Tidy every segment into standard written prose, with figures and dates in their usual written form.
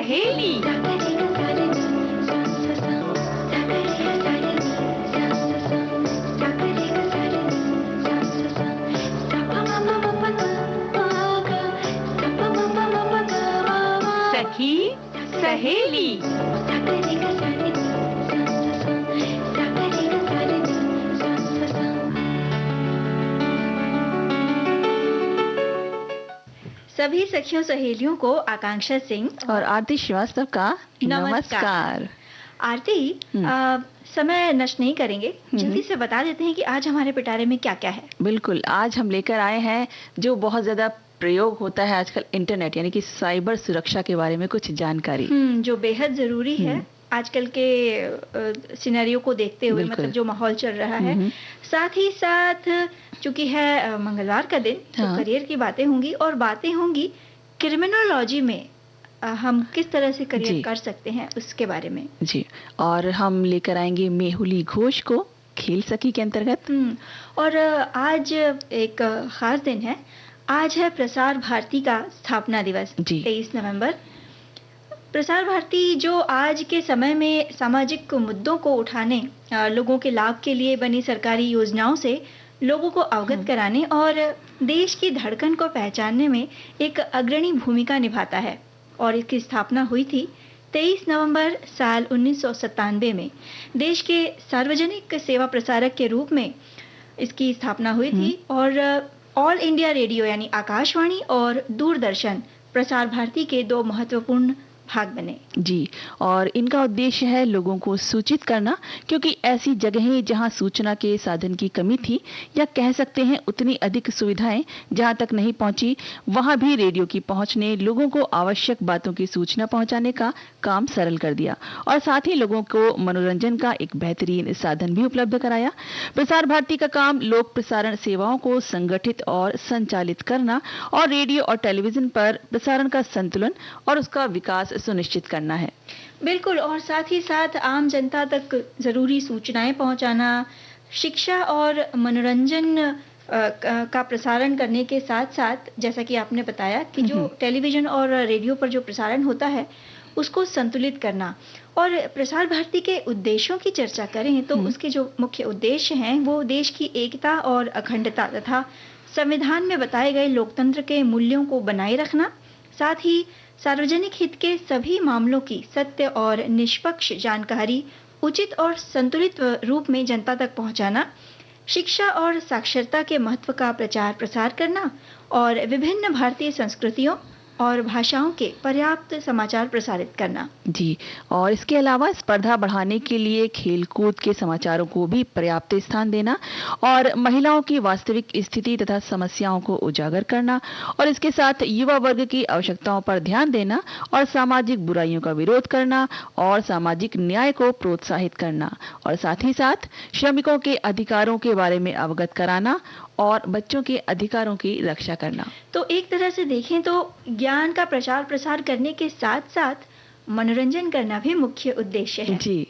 सहेली। सखी सहेली। सभी सखियों सहेलियों को आकांक्षा सिंह और आरती श्रीवास्तव का नमस्कार। आरती, समय नष्ट नहीं करेंगे, जल्दी से बता देते हैं कि आज हमारे पिटारे में क्या क्या है। बिल्कुल, आज हम लेकर आए हैं जो बहुत ज्यादा प्रयोग होता है आजकल, इंटरनेट यानी कि साइबर सुरक्षा के बारे में कुछ जानकारी जो बेहद जरूरी है आजकल के सिनेरियो को देखते हुए, मतलब जो माहौल चल रहा है। साथ ही साथ चूंकि है मंगलवार का दिन, तो करियर की बातें होंगी और बातें होंगी क्रिमिनोलॉजी में हम किस तरह से करियर कर सकते हैं उसके बारे में जी। और हम लेकर आएंगे मेहुली घोष को खेल सखी के अंतर्गत। और आज एक खास दिन है, आज है प्रसार भारती का स्थापना दिवस, 23 नवंबर। प्रसार भारती जो आज के समय में सामाजिक मुद्दों को उठाने, लोगों के लाभ के लिए बनी सरकारी योजनाओं से लोगों को अवगत कराने और देश की धड़कन को पहचानने में एक अग्रणी भूमिका निभाता है। और इसकी स्थापना हुई थी 23 नवंबर साल 1997 में। देश के सार्वजनिक सेवा प्रसारक के रूप में इसकी स्थापना हुई थी और ऑल इंडिया रेडियो यानी आकाशवाणी और दूरदर्शन प्रसार भारती के दो महत्वपूर्ण भाग बने जी। और इनका उद्देश्य है लोगों को सूचित करना, क्योंकि ऐसी जगहें जहां सूचना के साधन की कमी थी, या कह सकते हैं उतनी अधिक सुविधाएं जहां तक नहीं पहुंची, वहां भी रेडियो की पहुंच ने लोगों को आवश्यक बातों की सूचना पहुंचाने का काम सरल कर दिया और साथ ही लोगों को मनोरंजन का एक बेहतरीन साधन भी उपलब्ध कराया। प्रसार भारती का काम लोक प्रसारण सेवाओं को संगठित और संचालित करना और रेडियो और टेलीविजन पर प्रसारण का संतुलन और उसका विकास सुनिश्चित करना है। बिल्कुल, और साथ ही साथ आम जनता तक जरूरी सूचनाएं पहुंचाना, शिक्षा और मनोरंजन का प्रसारण करने के साथ साथ, जैसा कि आपने बताया कि जो टेलीविजन और रेडियो पर जो प्रसारण होता है उसको संतुलित करना। और प्रसार भारती के उद्देश्यों की चर्चा करें तो उसके जो मुख्य उद्देश्य हैं वो देश की एकता और अखंडता तथा संविधान में बताए गए लोकतंत्र के मूल्यों को बनाए रखना, साथ ही सार्वजनिक हित के सभी मामलों की सत्य और निष्पक्ष जानकारी उचित और संतुलित रूप में जनता तक पहुंचाना, शिक्षा और साक्षरता के महत्व का प्रचार प्रसार करना और विभिन्न भारतीय संस्कृतियों और भाषाओं के पर्याप्त समाचार प्रसारित करना। जी। और इसके अलावा स्पर्धा बढ़ाने के लिए खेलकूद के समाचारों को भी पर्याप्त स्थान देना और महिलाओं की वास्तविक स्थिति तथा समस्याओं को उजागर करना और इसके साथ युवा वर्ग की आवश्यकताओं पर ध्यान देना और सामाजिक बुराइयों का विरोध करना और सामाजिक न्याय को प्रोत्साहित करना और साथ ही साथ श्रमिकों के अधिकारों के बारे में अवगत कराना और बच्चों के अधिकारों की रक्षा करना। तो एक तरह से देखें तो ज्ञान का प्रचार प्रसार करने के साथ साथ मनोरंजन करना भी मुख्य उद्देश्य है। जी।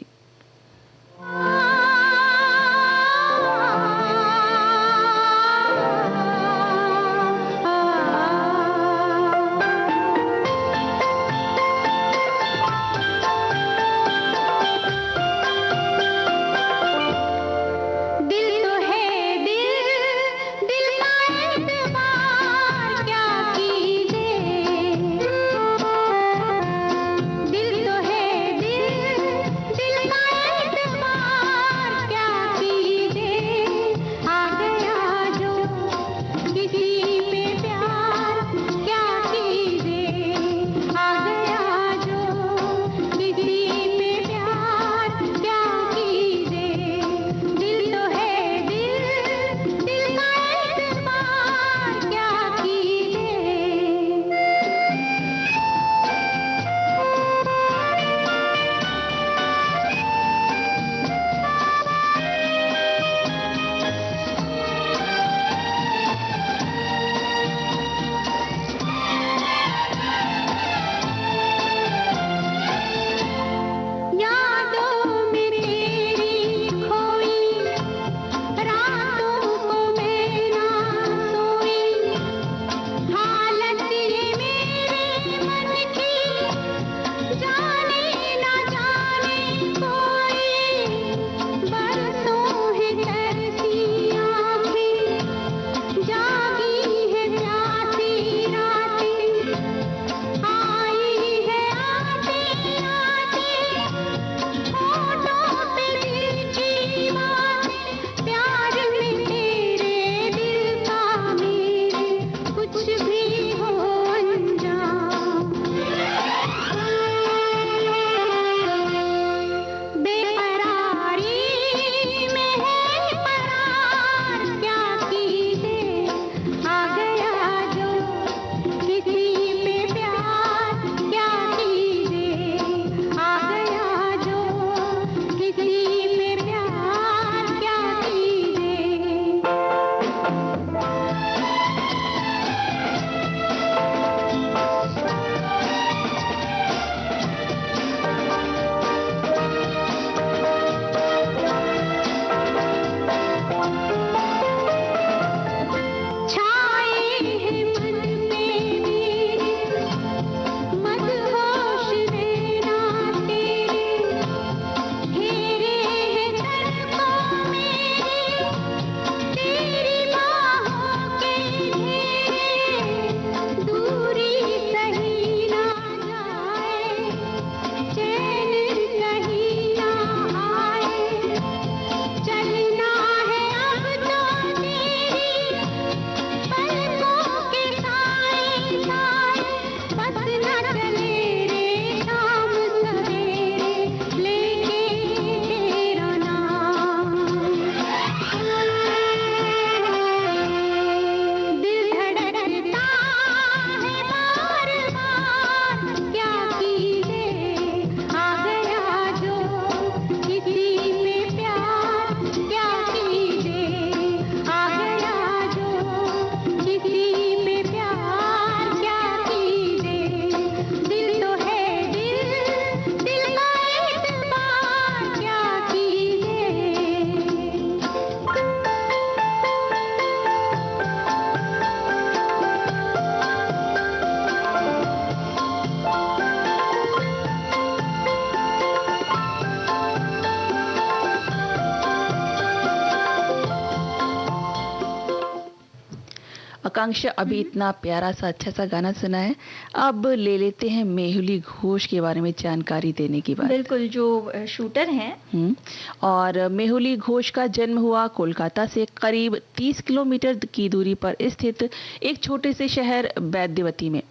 आकांक्षा, अभी इतना प्यारा सा अच्छा सा गाना सुना है। अब ले लेते हैं मेहुली घोष के बारे में जानकारी देने की बात। बिल्कुल, जो शूटर हैं। और मेहुली घोष का जन्म हुआ कोलकाता से करीब 30 किलोमीटर की दूरी पर स्थित एक छोटे से शहर बैद्यवती में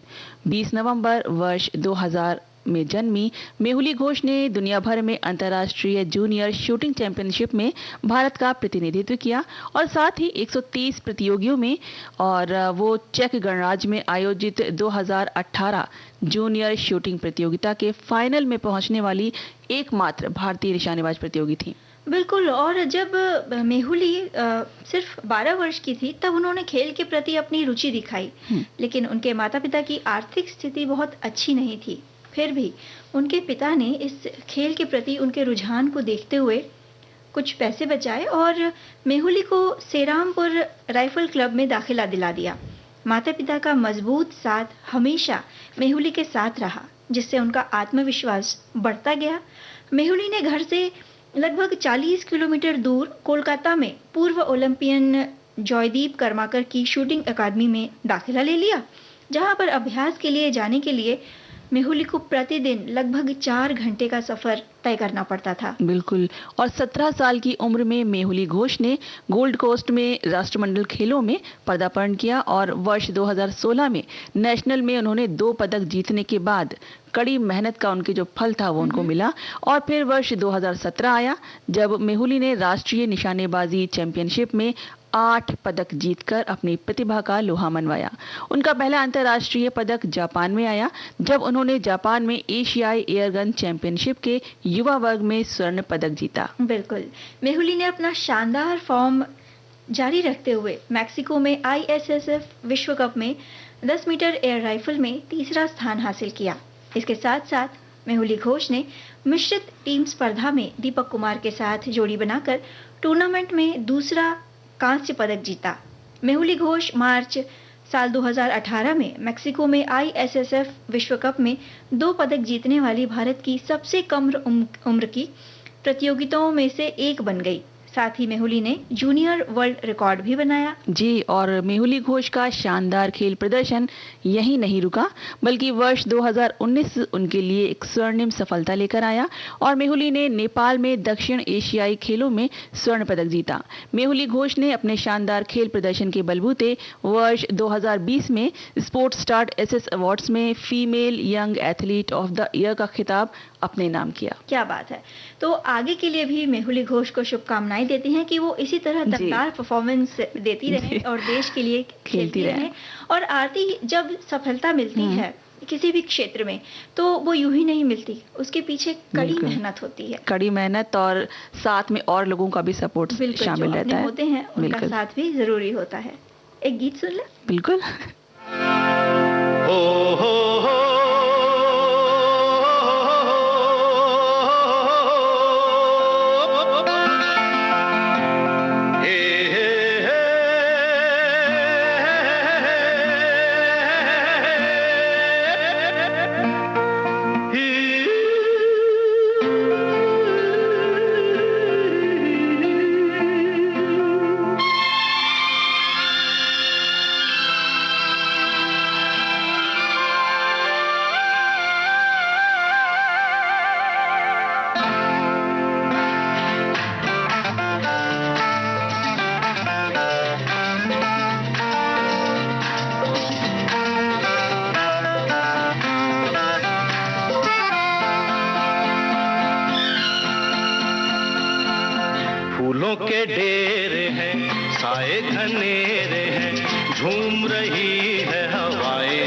20 नवंबर वर्ष 2000 में जन्मी। मेहुली घोष ने दुनिया भर में अंतर्राष्ट्रीय जूनियर शूटिंग चैंपियनशिप में भारत का प्रतिनिधित्व किया और साथ ही 130 प्रतियोगियों में, और वो चेक गणराज्य में आयोजित 2018 जूनियर शूटिंग प्रतियोगिता के फाइनल में पहुंचने वाली एकमात्र भारतीय निशानेबाज प्रतियोगी थी। बिल्कुल, और जब मेहुली सिर्फ 12 वर्ष की थी तब उन्होंने खेल के प्रति अपनी रुचि दिखाई, लेकिन उनके माता पिता की आर्थिक स्थिति बहुत अच्छी नहीं थी। फिर भी उनके पिता ने इस खेल के प्रति उनके रुझान को देखते हुए कुछ पैसे बचाए और मेहुली को सेरामपुर राइफल क्लब में दाखिला दिला दिया। माता पिता का मजबूत साथ हमेशा मेहुली के साथ रहा, जिससे उनका आत्मविश्वास बढ़ता गया। मेहुली ने घर से लगभग 40 किलोमीटर दूर कोलकाता में पूर्व ओलंपियन जॉयदीप कर्माकर की शूटिंग अकादमी में दाखिला ले लिया, जहां पर अभ्यास के लिए जाने के लिए मेहुली को प्रतिदिन लगभग 4 घंटे का सफर तय करना पड़ता था। बिल्कुल, और 17 साल की उम्र में मेहुली घोष ने गोल्ड कोस्ट में राष्ट्रमंडल खेलों में पदार्पण किया और वर्ष 2016 में नेशनल में उन्होंने 2 पदक जीतने के बाद कड़ी मेहनत का उनके जो फल था वो उनको मिला। और फिर वर्ष 2017 आया जब मेहुली ने राष्ट्रीय निशानेबाजी चैंपियनशिप में 8 पदक जीतकर अपनी प्रतिभा का लोहा मनवाया। उनका पहला अंतर्राष्ट्रीय पदक जापान में आया जब उन्होंने जापान में एशियाई एयरगन चैंपियनशिप के युवा वर्ग में स्वर्ण पदक जीता। बिल्कुल, मेहुली ने अपना शानदार फॉर्म जारी रखते हुए मैक्सिको में ISSF विश्व कप में 10 मीटर एयर राइफल में तीसरा स्थान हासिल किया। इसके साथ साथ मेहुली घोष ने मिश्रित टीम स्पर्धा में दीपक कुमार के साथ जोड़ी बनाकर टूर्नामेंट में दूसरा कांस्य पदक जीता। मेहुली घोष मार्च साल 2018 में मैक्सिको में ISSF विश्व कप में 2 पदक जीतने वाली भारत की सबसे कम उम्र की प्रतियोगिताओं में से एक बन गई। साथ ही मेहुली ने जूनियर वर्ल्ड रिकॉर्ड भी बनाया। जी, और मेहुली घोष का शानदार खेल प्रदर्शन यही नहीं रुका, बल्कि वर्ष 2019 उनके लिए एक स्वर्णिम सफलता लेकर आया और मेहुली ने नेपाल में दक्षिण एशियाई खेलों में स्वर्ण पदक जीता। मेहुली घोष ने अपने शानदार खेल प्रदर्शन के बलबूते वर्ष 2020 में स्पोर्ट्स स्टार SS अवार्ड्स में female young athlete of the year का खिताब अपने नाम किया। क्या बात है। तो आगे के लिए भी मेहुली घोष को शुभकामनाएं देती हैं कि वो इसी तरह दमदार परफॉर्मेंस देती रहे और देश के लिए खेलती रहे। और आरती, जब सफलता मिलती है किसी भी क्षेत्र में तो वो यूं ही नहीं मिलती, उसके पीछे कड़ी मेहनत होती है। कड़ी मेहनत और साथ में और लोगों का भी सपोर्ट शामिल रहता है। होते हैं उनका साथ भी जरूरी होता है। एक गीत सुन ले। बिल्कुल। फूलों के ढेर हैं, साए घनेरे हैं, झूम रही है हवाएं।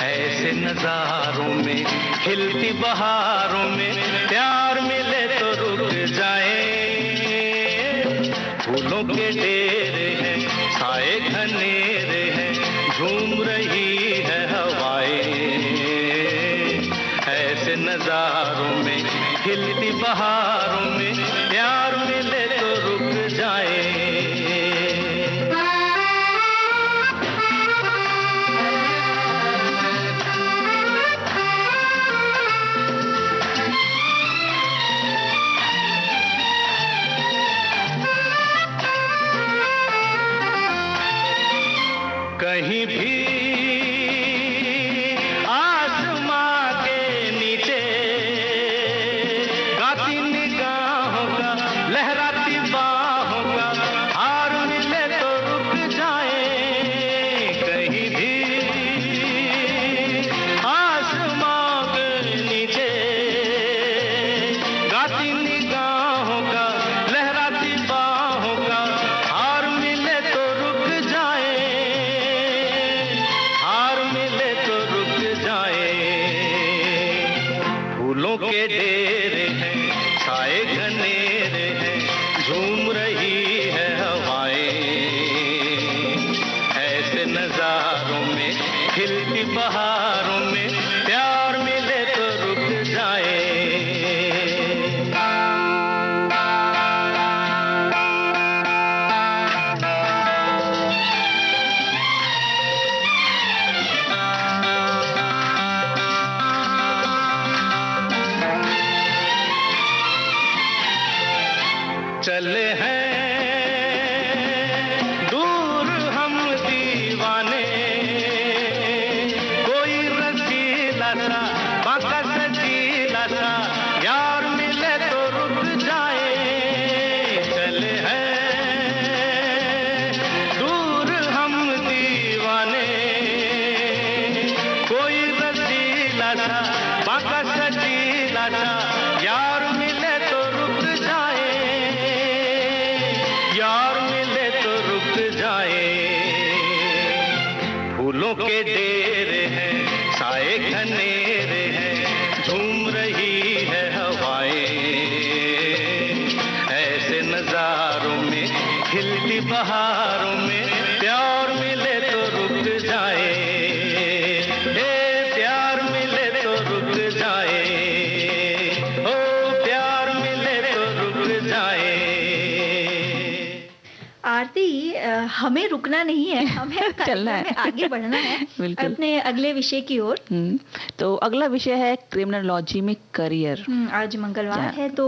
ऐसे नजारों में, खिलती बहारों में प्यार मिले तो रुक जाए। फूलों के ढेर हैं, साए घनेरे हैं, झूम रही है हवाएं। ऐसे नजारों में, खिलती बहारों में प्यार मिले तो रुक जाए। के डेरे हैं, साए घनेरे हैं, झूम रही है हवाएं। ऐसे नजारों में, खिलती बहारों में, प्यार मिले तो रुक जाए। चले हैं दूर हम दीवाने, कोई रसीला सा, बाका सजीला सा, यार मिले तो रुक जाए। चले हैं दूर हम दीवाने, कोई रसीला सा, बाका सजीला सा, यार मिले तो रुक जाए, यार मिले तो रुक जाए। फूलों के डेरे हैं, साए घनेरे हैं, झूम रही है हवाएं। ऐसे नजारों में, खिलती बहारों में, प्यार मिले तो रुक जाए। प्यार मिले तो रुक जाए, ओ प्यार मिले तो रुक जाए। आरती, हमें रुकना नहीं है, हमें चलना है। में आगे बढ़ना है बिल्कुल। अपने अगले विषय की ओर। तो अगला विषय है क्रिमिनोलॉजी में करियर। आज मंगलवार है तो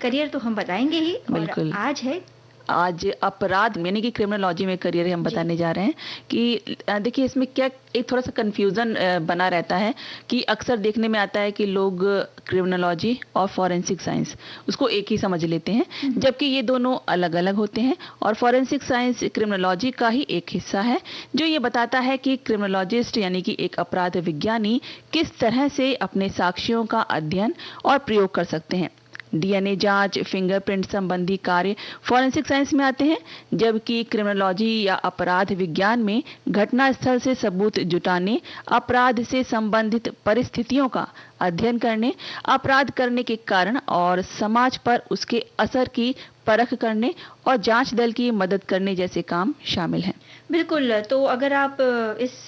करियर तो हम बताएंगे ही। बिल्कुल। और आज है आज अपराध यानी कि क्रिमिनोलॉजी में करियर हम बताने जा रहे हैं कि देखिए इसमें क्या एक थोड़ा सा कंफ्यूजन बना रहता है कि अक्सर देखने में आता है कि लोग क्रिमिनोलॉजी और फॉरेंसिक साइंस उसको एक ही समझ लेते हैं, जबकि ये दोनों अलग अलग होते हैं। और फॉरेंसिक साइंस क्रिमिनोलॉजी का ही एक हिस्सा है जो ये बताता है कि क्रिमिनोलॉजिस्ट यानी कि एक अपराध विज्ञानी किस तरह से अपने साक्ष्यों का अध्ययन और प्रयोग कर सकते हैं। डीएनए जांच, फिंगरप्रिंट संबंधी कार्य फॉरेंसिक साइंस में आते हैं, जबकि क्रिमिनोलॉजी या अपराध विज्ञान में घटना स्थल से सबूत जुटाने, अपराध से संबंधित परिस्थितियों का अध्ययन करने, अपराध करने के कारण और समाज पर उसके असर की परख करने और जांच दल की मदद करने जैसे काम शामिल हैं। बिल्कुल। तो अगर आप इस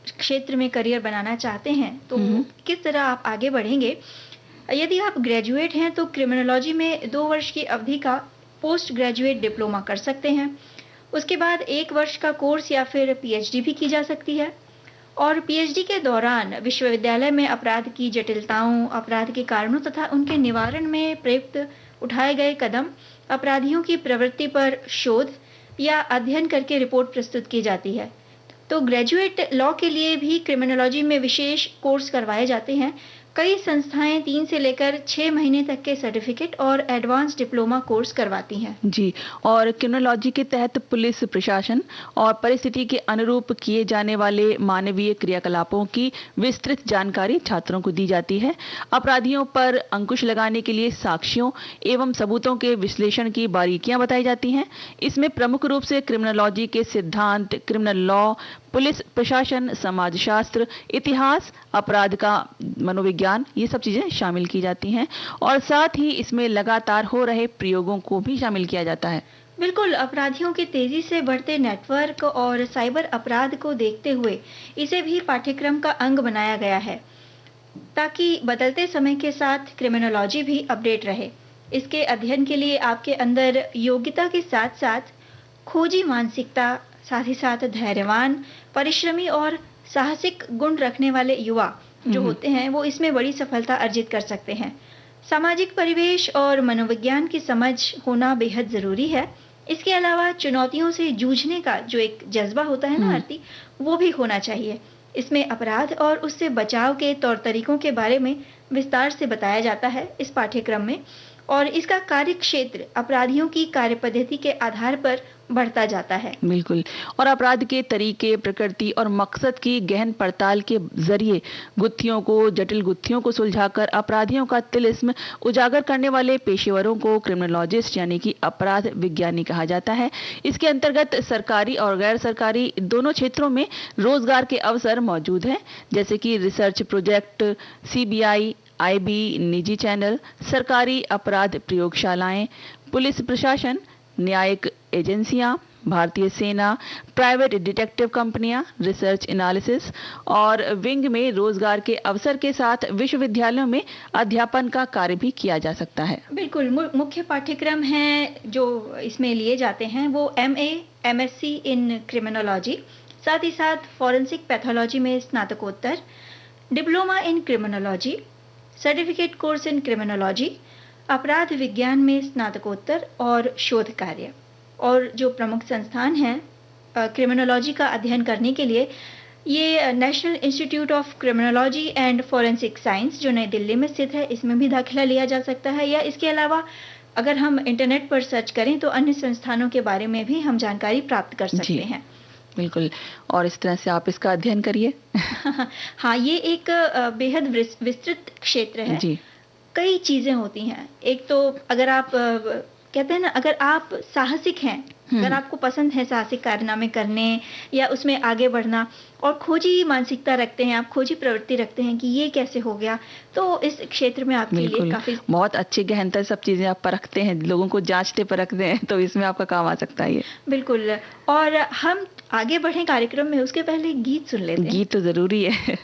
क्षेत्र में करियर बनाना चाहते हैं तो किस तरह आप आगे बढ़ेंगे? यदि आप ग्रेजुएट हैं तो क्रिमिनोलॉजी में 2 वर्ष की अवधि का पोस्ट ग्रेजुएट डिप्लोमा कर सकते हैं। उसके बाद 1 वर्ष का कोर्स या फिर पीएचडी भी की जा सकती है। और पीएचडी के दौरान विश्वविद्यालय में अपराध की जटिलताओं, अपराध के कारणों तथा उनके निवारण में प्रयुक्त उठाए गए कदम, अपराधियों की प्रवृत्ति पर शोध या अध्ययन करके रिपोर्ट प्रस्तुत की जाती है। तो ग्रेजुएट लॉ के लिए भी क्रिमिनोलॉजी में विशेष कोर्स करवाए जाते हैं। कई संस्थाएं 3 से लेकर 6 महीने तक के सर्टिफिकेट और एडवांस डिप्लोमा कोर्स करवाती हैं। जी, और क्रिमिनोलॉजी के तहत पुलिस प्रशासन और परिस्थिति के अनुरूप किए जाने वाले मानवीय क्रियाकलापों की विस्तृत जानकारी छात्रों को दी जाती है। अपराधियों पर अंकुश लगाने के लिए साक्ष्यों एवं सबूतों के विश्लेषण की बारीकियां बताई जाती हैं। इसमें प्रमुख रूप से क्रिमिनोलॉजी के सिद्धांत, क्रिमिनल लॉ, पुलिस प्रशासन, समाजशास्त्र, इतिहास, अपराध का मनोविज्ञान, ये सब चीजें शामिल की जाती हैं। और साथ ही इसमें लगातार हो रहे प्रयोगों को भी शामिल किया जाता है। बिल्कुल। अपराधियों के तेजी से बढ़ते नेटवर्क और साइबर अपराध को देखते हुए इसे भी पाठ्यक्रम का अंग बनाया गया है ताकि बदलते समय के साथ क्रिमिनोलॉजी भी अपडेट रहे। इसके अध्ययन के लिए आपके अंदर योग्यता के साथ साथ खोजी मानसिकता, साथ ही साथ धैर्यवान, परिश्रमी और साहसिक गुण रखने वाले युवा जो होते हैं वो इसमें बड़ी सफलता अर्जित कर सकते हैं। सामाजिक परिवेश और मनोविज्ञान की समझ होना बेहद जरूरी है। इसके अलावा चुनौतियों से जूझने का जो एक जज्बा होता है ना आरती, वो भी होना चाहिए। इसमें अपराध और उससे बचाव के तौर तरीकों के बारे में विस्तार से बताया जाता है इस पाठ्यक्रम में। और इसका कार्य क्षेत्र अपराधियों की कार्यपद्धति के आधार पर बढ़ता जाता है। बिल्कुल। और अपराध के तरीके, प्रकृति और मकसद की गहन पड़ताल के जरिए जटिल गुत्थियों को सुलझाकर अपराधियों का तिलिस्म उजागर करने वाले पेशेवरों को क्रिमिनोलॉजिस्ट यानी कि अपराध विज्ञानी कहा जाता है। इसके अंतर्गत सरकारी और गैर सरकारी दोनों क्षेत्रों में रोजगार के अवसर मौजूद हैं, जैसे कि रिसर्च प्रोजेक्ट, सीबीआई, आईबी, निजी चैनल, सरकारी अपराध प्रयोगशालाएं, पुलिस प्रशासन, न्यायिक एजेंसियां, भारतीय सेना, प्राइवेट डिटेक्टिव कंपनियां, रिसर्च एनालिसिस और विंग में रोजगार के अवसर के साथ विश्वविद्यालयों में अध्यापन का कार्य भी किया जा सकता है। बिल्कुल, मुख्य पाठ्यक्रम हैं जो इसमें लिए जाते हैं वो एमए, एमएससी इन क्रिमिनोलॉजी, साथ ही साथ फॉरेंसिक पैथोलॉजी में स्नातकोत्तर, diploma in criminology, certificate course in criminology, अपराध विज्ञान में स्नातकोत्तर और शोध कार्य। और जो प्रमुख संस्थान हैं क्रिमिनोलॉजी का अध्ययन करने के लिए, ये national institute of criminology and forensic science जो नई दिल्ली में स्थित है, इसमें भी दाखिला लिया जा सकता है। या इसके अलावा अगर हम इंटरनेट पर सर्च करें तो अन्य संस्थानों के बारे में भी हम जानकारी प्राप्त कर सकते हैं। बिल्कुल, और इस तरह से आप इसका अध्ययन करिए। हाँ, ये एक बेहद विस्तृत क्षेत्र है जी। कई चीजें होती हैं। एक तो अगर आप कहते हैं ना, अगर आप साहसिक हैं, अगर आपको पसंद है साहसिक कारनामे करने या उसमें आगे बढ़ना और खोजी मानसिकता रखते हैं, आप खोजी प्रवृत्ति रखते हैं कि ये कैसे हो गया, तो इस क्षेत्र में आपके लिए काफी बहुत अच्छी गहनता सब चीजें आप परखते हैं, लोगों को जांचते परखते हैं, तो इसमें आपका काम आ सकता है ये। बिल्कुल। और हम आगे बढ़े कार्यक्रम में, उसके पहले गीत सुन लेते हैं। गीत तो जरूरी है।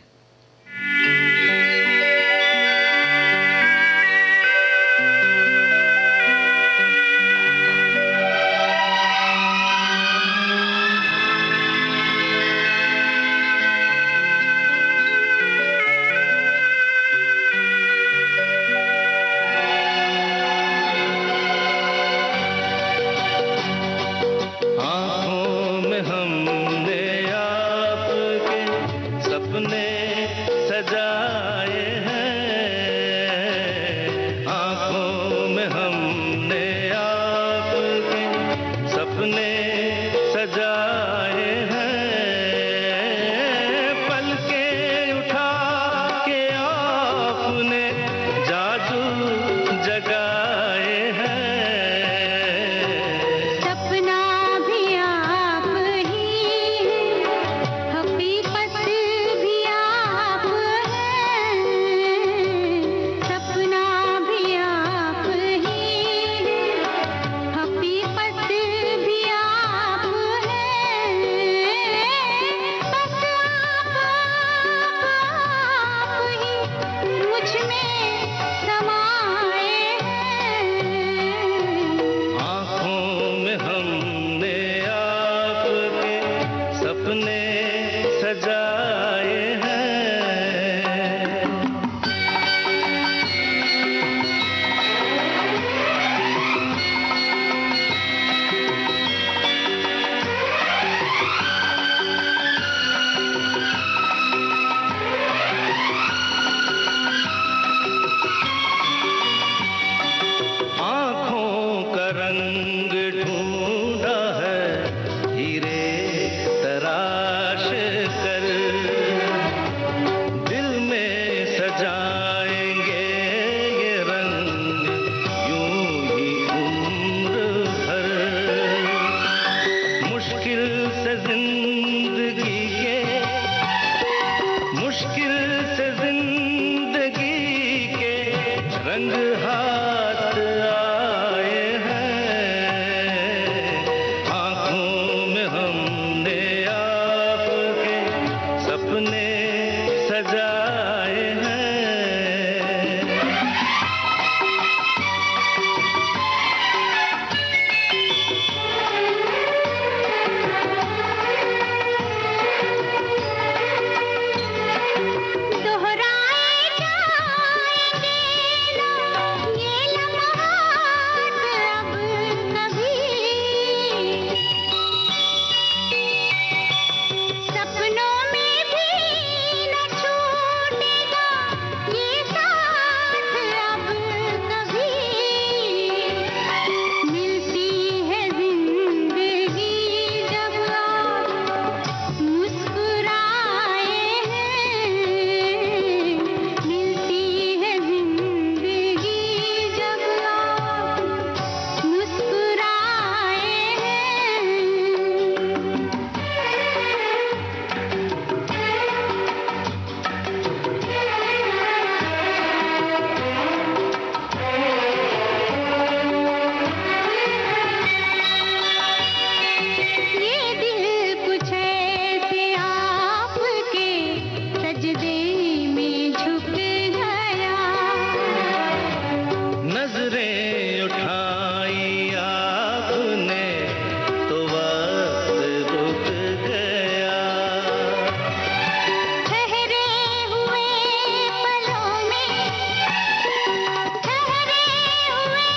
दोहराए जाएंगे ना ये नजरें उठाई आपने तो वक्त रुक गया। ठहरे हुए पलों में, ठहरे हुए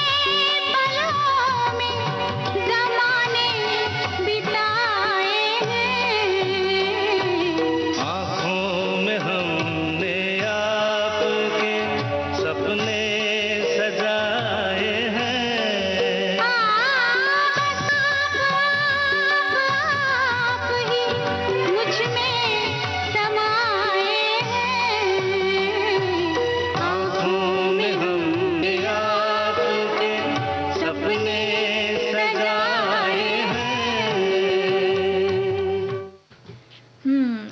पलों में ज़माने बिताए हैं। आँखों में हमने आपके सपने सजाए हैं। बस आप ही मुझ में समाए हैं। आँखों में हमने आपके सपने सजाए हैं।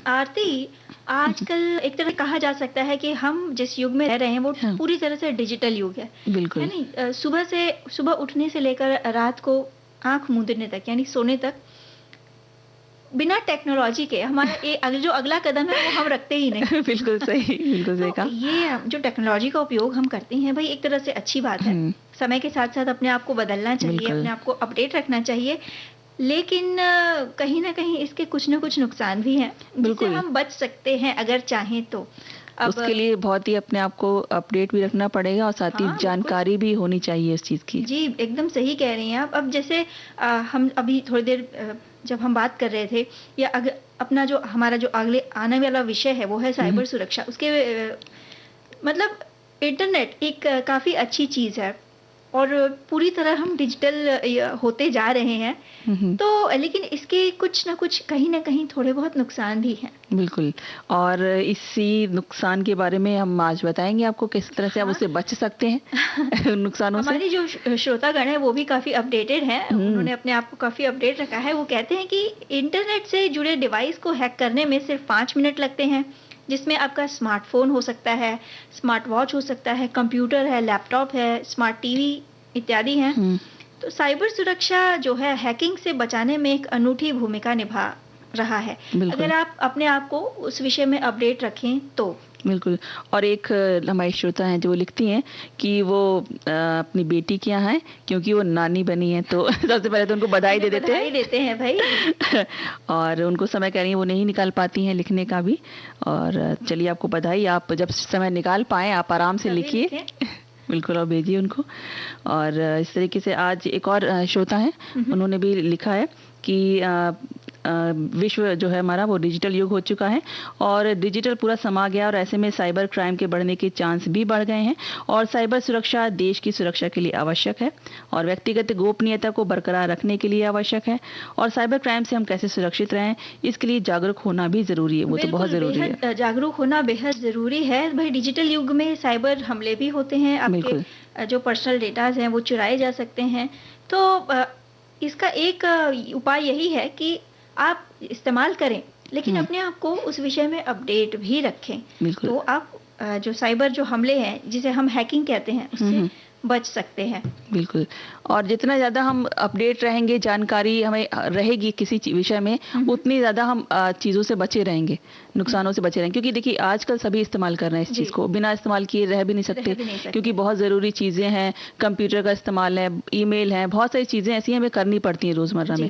आरती, आजकल एक तरह कहा जा सकता है कि हम जिस युग में रह रहे हैं वो हाँ। पूरी तरह से डिजिटल युग है बिल्कुल। नहीं? सुबह उठने से लेकर रात को आंख मूंदने तक यानी सोने तक बिना टेक्नोलॉजी के हमारा जो अगला कदम है वो हम रखते ही नहीं। बिल्कुल सही तो कहा। ये जो टेक्नोलॉजी का उपयोग हम करते हैं भाई एक तरह से अच्छी बात है। समय के साथ साथ अपने आप को बदलना चाहिए, बिल्कुल। अपने आप को अपडेट रखना चाहिए, लेकिन कहीं ना कहीं इसके कुछ ना कुछ नुकसान भी हैं जिससे बिल्कुल। हम बच सकते हैं अगर चाहें तो। अब उसके लिए बहुत ही अपने आप को अपडेट भी रखना पड़ेगा और साथ ही हाँ, बिल्कुल। जानकारी भी होनी चाहिए इस चीज की। जी एकदम सही कह रही हैं आप। अब जैसे हम अभी थोड़ी देर जब हम बात कर रहे थे या अपना जो हमारा जो अगले आने वाला विषय है वो है साइबर सुरक्षा। उसके मतलब इंटरनेट एक काफ़ी अच्छी चीज़ है और पूरी तरह हम डिजिटल होते जा रहे हैं, तो लेकिन इसके कुछ ना कुछ कहीं ना कहीं थोड़े बहुत नुकसान भी हैं। बिल्कुल। और इसी नुकसान के बारे में हम आज बताएंगे आपको किस तरह से आप हाँ। उससे बच सकते हैं नुकसानों से। हमारी जो श्रोतागण है वो भी काफ़ी अपडेटेड हैं, उन्होंने अपने आप को काफ़ी अपडेट रखा है। वो कहते हैं कि इंटरनेट से जुड़े डिवाइस को हैक करने में सिर्फ 5 मिनट लगते हैं, जिसमें आपका स्मार्टफोन हो सकता है, स्मार्ट वॉच हो सकता है, कंप्यूटर है, लैपटॉप है, स्मार्ट टीवी इत्यादि हैं। तो साइबर सुरक्षा जो है हैकिंग से बचाने में एक अनूठी भूमिका निभा रहा है बिल्कुल। अगर आप अपने आप को उस विषय में अपडेट रखें तो। बिल्कुल। और एक हमारी श्रोता हैं जो वो लिखती हैं कि वो अपनी बेटी के यहाँ है क्योंकि वो नानी बनी है, तो सबसे पहले तो उनको बधाई दे देते बधाई देते हैं भाई। और उनको समय कह रही है वो नहीं निकाल पाती हैं लिखने का भी। और चलिए आपको बधाई, आप जब समय निकाल पाएं आप आराम से तभी लिखिए। लिखें। बिल्कुल, और भेजिए उनको। और इस तरीके से आज एक और श्रोता है, उन्होंने भी लिखा है कि विश्व जो है हमारा वो डिजिटल युग हो चुका है और डिजिटल पूरा समा गया और ऐसे में साइबर क्राइम के बढ़ने के चांस भी बढ़ गए हैं और साइबर सुरक्षा देश की सुरक्षा के लिए आवश्यक है और व्यक्तिगत गोपनीयता को बरकरार रखने के लिए आवश्यक है और साइबर क्राइम से हम कैसे सुरक्षित रहें इसके लिए जागरूक होना भी जरूरी है। वो तो बहुत जरूरी है, जागरूक होना बेहद जरूरी है भाई। डिजिटल युग में साइबर हमले भी होते हैं, आपके जो पर्सनल डेटाज हैं वो चुराए जा सकते हैं। तो इसका एक उपाय यही है कि आप इस्तेमाल करें लेकिन अपने आप को उस विषय में अपडेट भी रखें। तो आप जो साइबर जो हमले हैं जिसे हम हैकिंग कहते हैं उससे बच सकते हैं। बिल्कुल। और जितना ज़्यादा हम अपडेट रहेंगे, जानकारी हमें रहेगी किसी विषय में, उतनी ज़्यादा हम चीज़ों से बचे रहेंगे, नुकसानों से बचे रहेंगे। क्योंकि देखिए आजकल सभी इस्तेमाल कर रहे हैं इस चीज़ को, बिना इस्तेमाल किए रह भी नहीं सकते क्योंकि बहुत ज़रूरी चीज़ें हैं, कंप्यूटर का इस्तेमाल है, ईमेल है, बहुत सारी चीज़ें ऐसी हमें करनी पड़ती हैं रोज़मर्रा में।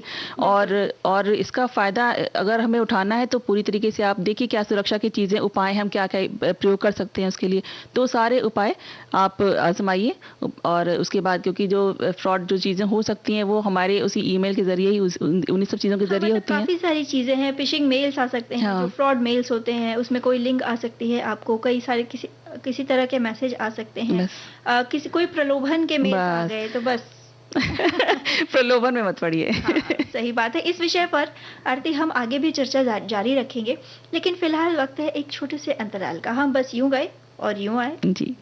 और इसका फ़ायदा अगर हमें उठाना है तो पूरी तरीके से आप देखिए क्या सुरक्षा की चीज़ें, उपाय हम क्या क्या प्रयोग कर सकते हैं उसके लिए, तो सारे उपाय आप आजमाइए। और उसके बाद क्योंकि जो फ्रॉड जो चीज़ें हो सकती हैं वो हमारे उसी ईमेल के जरिए ही उन्हीं सब चीज़ों के जरिए होती हैं। काफ़ी सारी चीज़ें हैं, फिशिंग मेल्स आ सकते हैं, जो फ्रॉड मेल्स होते हैं उसमें कोई लिंक आ सकती है, आपको कई सारे किसी तरह के मैसेज आ सकते हैं, कोई प्रलोभन के मेल आ गए तो बस प्रलोभन में मत पड़िए। सही बात है। इस विषय पर आरती हम आगे भी चर्चा जारी रखेंगे, लेकिन फिलहाल वक्त है एक छोटे से अंतराल का। हम बस यूं गए और यूं आए जी।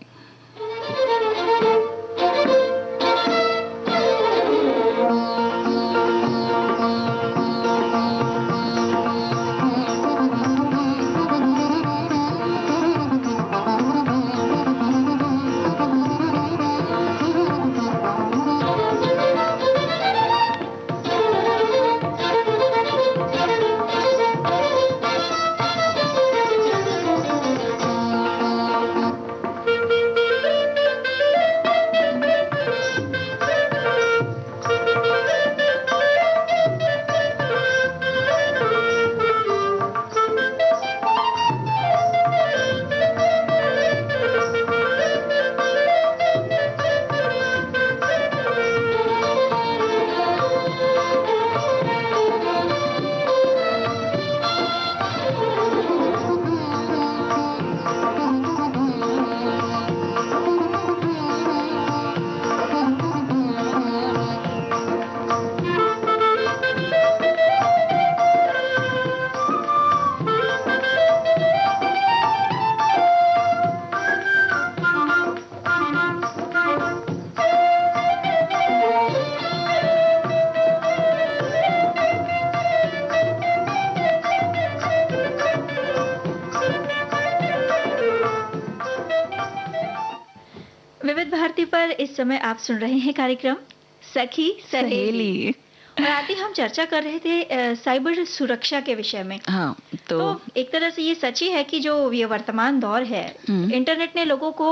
और इस समय आप सुन रहे हैं कार्यक्रम सखी सहेली। सहेली। और आते हम चर्चा कर रहे थे साइबर सुरक्षा के विषय में। हाँ, तो एक तरह से ये सच ही है कि जो ये वर्तमान दौर है, इंटरनेट ने लोगों को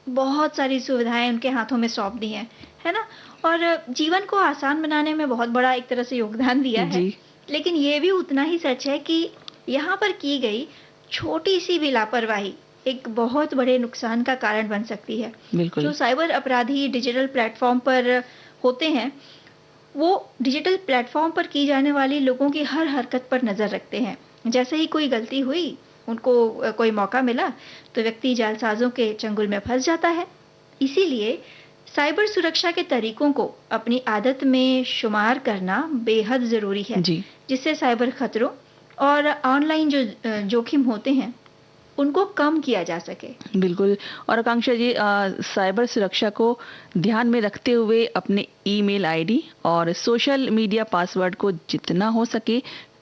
बहुत सारी सुविधाएं उनके हाथों में सौंप दी हैं, है ना? और जीवन को आसान बनाने में बहुत बड़ा एक तरह से योगदान दिया है। जी। लेकिन ये भी उतना ही सच है कि यहाँ पर की गई छोटी सी भी लापरवाही एक बहुत बड़े नुकसान का कारण बन सकती है। बिल्कुल। जो साइबर अपराधी डिजिटल प्लेटफॉर्म पर होते हैं, वो डिजिटल प्लेटफॉर्म पर की जाने वाली लोगों की हर हरकत पर नज़र रखते हैं। जैसे ही कोई गलती हुई, उनको कोई मौका मिला, तो व्यक्ति जालसाजों के चंगुल में फंस जाता है। इसीलिए साइबर सुरक्षा के तरीकों को अपनी आदत में शुमार करना बेहद ज़रूरी है, जी। जिससे साइबर खतरों और ऑनलाइन जो जोखिम होते हैं, उनको कम किया जा सके। बिल्कुल। और आकांक्षा जी, साइबर सुरक्षा को ध्यान में रखते हुए अपने ईमेल आईडी और सोशल मीडिया पासवर्ड को जितना हो सके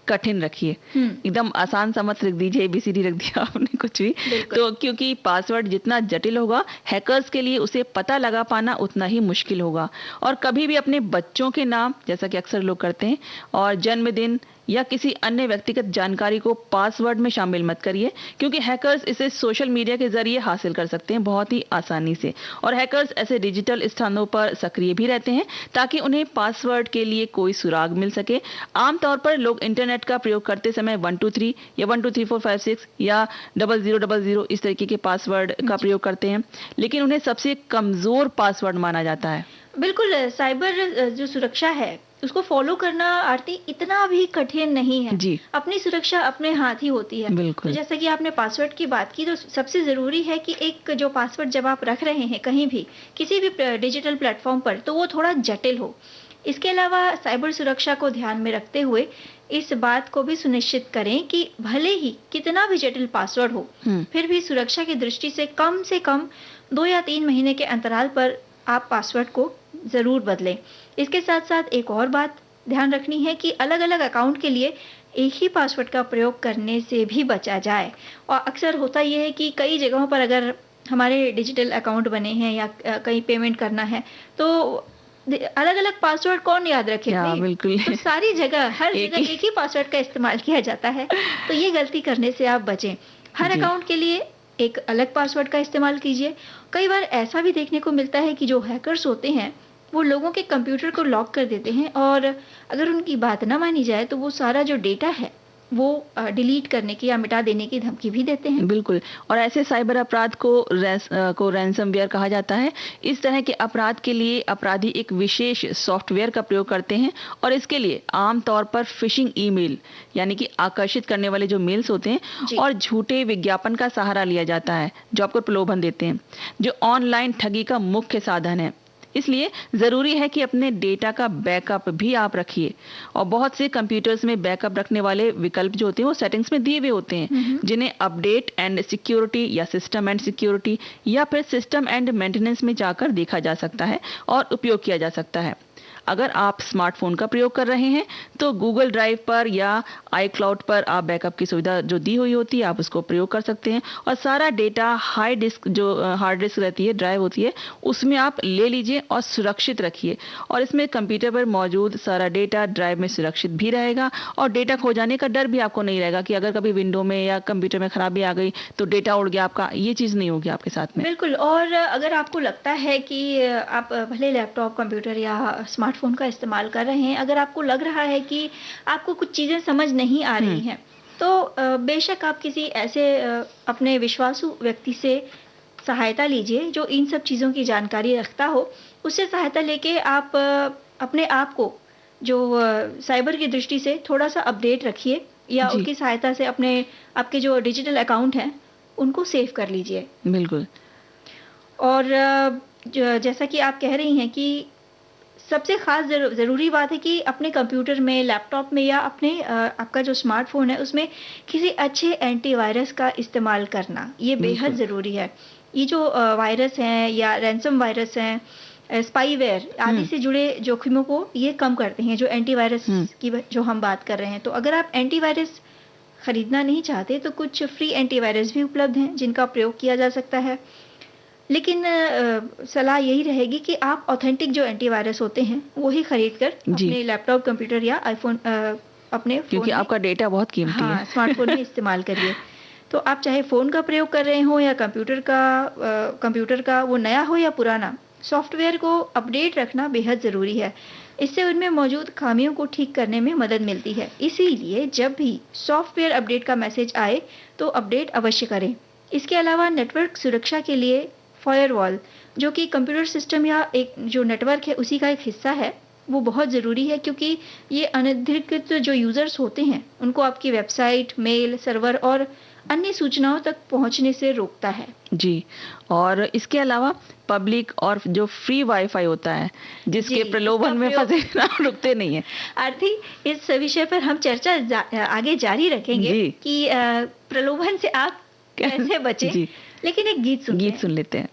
कठिन रखिए। एकदम आसान सा मत रख दीजिए, एबीसीडी रख दिया आपने कुछ भी। तो क्योंकि पासवर्ड जितना जटिल होगा, हैकर्स के लिए उसे पता लगा पाना उतना ही मुश्किल होगा। और कभी भी अपने बच्चों के नाम, जैसा कि अक्सर लोग करते हैं, और जन्मदिन या किसी अन्य व्यक्तिगत जानकारी को पासवर्ड में शामिल मत करिए, क्योंकि हैकर्स इसे सोशल मीडिया के जरिए हासिल कर सकते हैं बहुत ही आसानी से। और हैकर्स ऐसे डिजिटल स्थानों पर सक्रिय भी रहते हैं ताकि उन्हें पासवर्ड के लिए कोई सुराग मिल सके। आमतौर पर लोग इंटरनेट का प्रयोग करते समय 123 या 123456 या 0000 इस तरीके के पासवर्ड का प्रयोग करते हैं, लेकिन उन्हें सबसे कमजोर पासवर्ड माना जाता है। बिल्कुल, साइबर जो सुरक्षा है उसको फॉलो करना आरती इतना भी कठिन नहीं है। जी। अपनी सुरक्षा अपने हाथ ही होती है। बिल्कुल। तो जैसा कि आपने पासवर्ड की बात की, तो सबसे ज़रूरी है कि एक जो पासवर्ड जब आप रख रहे हैं कहीं भी, किसी भी डिजिटल प्लेटफॉर्म पर, तो वो थोड़ा जटिल हो। इसके अलावा साइबर सुरक्षा को ध्यान में रखते हुए इस बात को भी सुनिश्चित करें कि भले ही कितना भी जटिल पासवर्ड हो, फिर भी सुरक्षा की दृष्टि से कम 2 या 3 महीने के अंतराल पर आप पासवर्ड को ज़रूर बदलें। इसके साथ साथ एक और बात ध्यान रखनी है कि अलग-अलग अकाउंट के लिए एक ही पासवर्ड का प्रयोग करने से भी बचा जाए। और अक्सर होता यह है कि कई जगहों पर अगर हमारे डिजिटल अकाउंट बने हैं या कहीं पेमेंट करना है, तो अलग-अलग पासवर्ड कौन याद रखे? बिल्कुल। तो सारी जगह, हर जगह एक ही पासवर्ड का इस्तेमाल किया जाता है, तो ये गलती करने से आप बचें। हर अकाउंट के लिए एक अलग पासवर्ड का इस्तेमाल कीजिए। कई बार ऐसा भी देखने को मिलता है कि जो हैकर्स होते हैं, वो लोगों के कंप्यूटर को लॉक कर देते हैं और अगर उनकी बात ना मानी जाए तो वो सारा जो डेटा है वो डिलीट करने की या मिटा देने की धमकी भी देते हैं। बिल्कुल। और ऐसे साइबर अपराध को रैंसमवेयर कहा जाता है। इस तरह के अपराध के लिए अपराधी एक विशेष सॉफ्टवेयर का प्रयोग करते हैं और इसके लिए आमतौर पर फिशिंग ईमेल, यानी कि आकर्षित करने वाले जो मेल्स होते हैं, और झूठे विज्ञापन का सहारा लिया जाता है जो आपको प्रलोभन देते हैं, जो ऑनलाइन ठगी का मुख्य साधन है। इसलिए जरूरी है कि अपने डेटा का बैकअप भी आप रखिए। और बहुत से कंप्यूटर्स में बैकअप रखने वाले विकल्प जो होते हैं वो सेटिंग्स में दिए हुए होते हैं, जिन्हें अपडेट एंड सिक्योरिटी या सिस्टम एंड सिक्योरिटी या फिर सिस्टम एंड मेंटेनेंस में जाकर देखा जा सकता है और उपयोग किया जा सकता है। अगर आप स्मार्टफोन का प्रयोग कर रहे हैं तो गूगल ड्राइव पर या iCloud पर आप बैकअप की सुविधा जो दी हुई होती है आप उसको प्रयोग कर सकते हैं और सारा डेटा हार्ड डिस्क रहती है, ड्राइव होती है, उसमें आप ले लीजिए और सुरक्षित रखिए। और इसमें कंप्यूटर पर मौजूद सारा डेटा ड्राइव में सुरक्षित भी रहेगा और डेटा खो जाने का डर भी आपको नहीं रहेगा कि अगर कभी विंडो में या कंप्यूटर में खराबी आ गई तो डेटा उड़ गया आपका, ये चीज़ नहीं होगी आपके साथ में। बिल्कुल। और अगर आपको लगता है कि आप भले लैपटॉप, कंप्यूटर या स्मार्टफोन का इस्तेमाल कर रहे हैं, अगर आपको लग रहा है कि आपको कुछ चीज़ें समझ नहीं आ रही हैं, तो बेशक आप किसी ऐसे अपने विश्वासु व्यक्ति से सहायता लीजिए जो इन सब चीज़ों की जानकारी रखता हो। उससे सहायता लेके आप अपने आप को जो साइबर की दृष्टि से थोड़ा सा अपडेट रखिए या उनकी सहायता से आपके जो डिजिटल अकाउंट हैं उनको सेव कर लीजिए। बिल्कुल। और जैसा कि आप कह रही हैं कि सबसे खास ज़रूरी बात है कि अपने कंप्यूटर में, लैपटॉप में या अपने आपका जो स्मार्टफोन है उसमें किसी अच्छे एंटीवायरस का इस्तेमाल करना, ये बेहद ज़रूरी है। ये जो वायरस हैं या रैंसम वायरस हैं, स्पाईवेयर आदि से जुड़े जोखिमों को ये कम करते हैं, जो एंटीवायरस की जो हम बात कर रहे हैं। तो अगर आप एंटीवायरस खरीदना नहीं चाहते तो कुछ फ्री एंटीवायरस भी उपलब्ध हैं जिनका प्रयोग किया जा सकता है। लेकिन सलाह यही रहेगी कि आप ऑथेंटिक जो एंटीवायरस होते हैं वो ही खरीद कर जी। अपने लैपटॉप, कंप्यूटर या आईफोन अपने क्योंकि फ़ोन में, आपका डेटा बहुत कीमती हाँ, है। स्मार्टफ़ोन में इस्तेमाल करिए। तो आप चाहे फ़ोन का प्रयोग कर रहे हो या कंप्यूटर का, वो नया हो या पुराना, सॉफ्टवेयर को अपडेट रखना बेहद ज़रूरी है। इससे उनमें मौजूद खामियों को ठीक करने में मदद मिलती है। इसीलिए जब भी सॉफ्टवेयर अपडेट का मैसेज आए तो अपडेट अवश्य करें। इसके अलावा नेटवर्क सुरक्षा के लिए फायरवॉल, जो कि कंप्यूटर सिस्टम या एक जो नेटवर्क है उसी का एक हिस्सा है, वो बहुत ज़रूरी है, क्योंकि ये अनधिकृत जो यूज़र्स होते हैं उनको आपकी वेबसाइट, मेल, सर्वर और अन्य सूचनाओं तक पहुंचने से रोकता है। जी, और इसके अलावा पब्लिक और जो फ्री वाईफाई होता है, जिसके जी, प्रलोभन में इसका फंसे ना रुकते नहीं है। आरती, इस विषय पर हम चर्चा आगे जारी रखेंगे जी। कि प्रलोभन से आप कैसे बचें। जी। लेकिन एक गीत सुनते गीत हैं। सुन लेते हैं।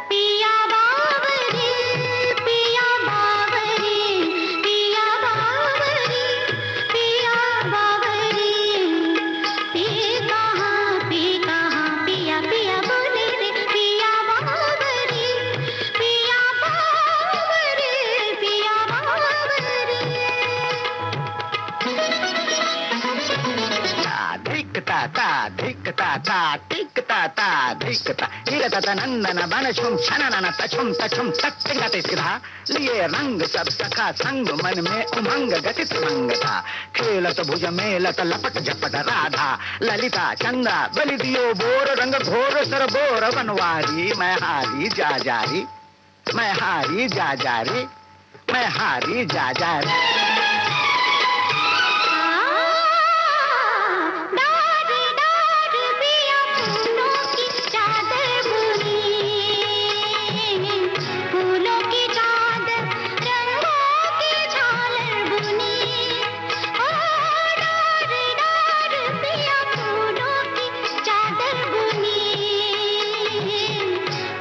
पिया बावरी, पिया बावरी, पिया बावरी, पिया बावरी, पी कहाँ पिया पिया बोले रे, पिया बावरी, पिया बावरी, पिया बावरी। धिकता हिरता नंदन बन छुम छनन तछुम तछुम तट सिधा लिए रंग सब सखा संग मन में उमंग गतित मंग था खेलत भुज मेलत लपट झपट राधा ललिता चंदा बलि दियो बोर रंग घोर सर बोर बनवारी मैं हारी जा जारी, मैं हारी जा जारी, मैं हारी जा जारी। डार डार पिया फूलों की चादर बुनी, फूलों की चादर रंगों की झालर बुनी। ओ डार डार पिया फूलों की चादर बुनी,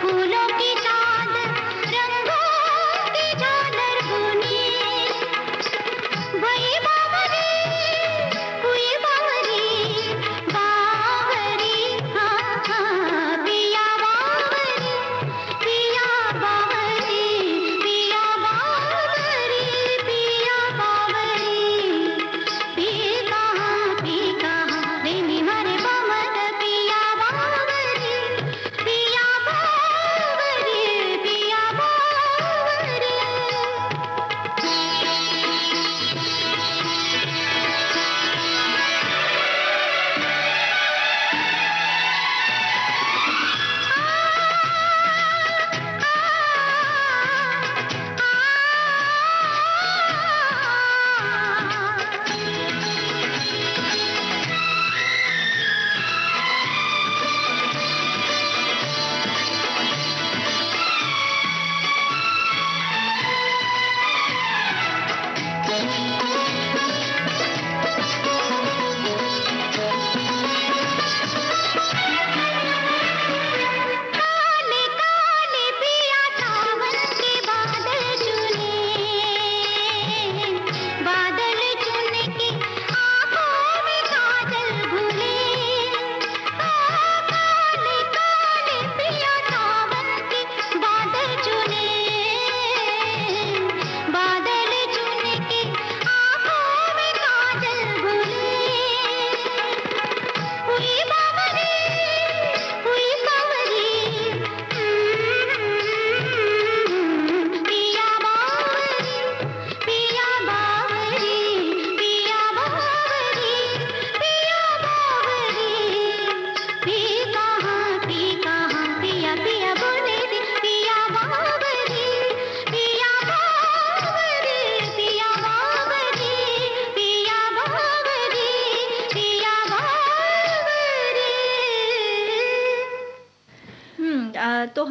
फूलों की चादर रंगों की झालर बुनी।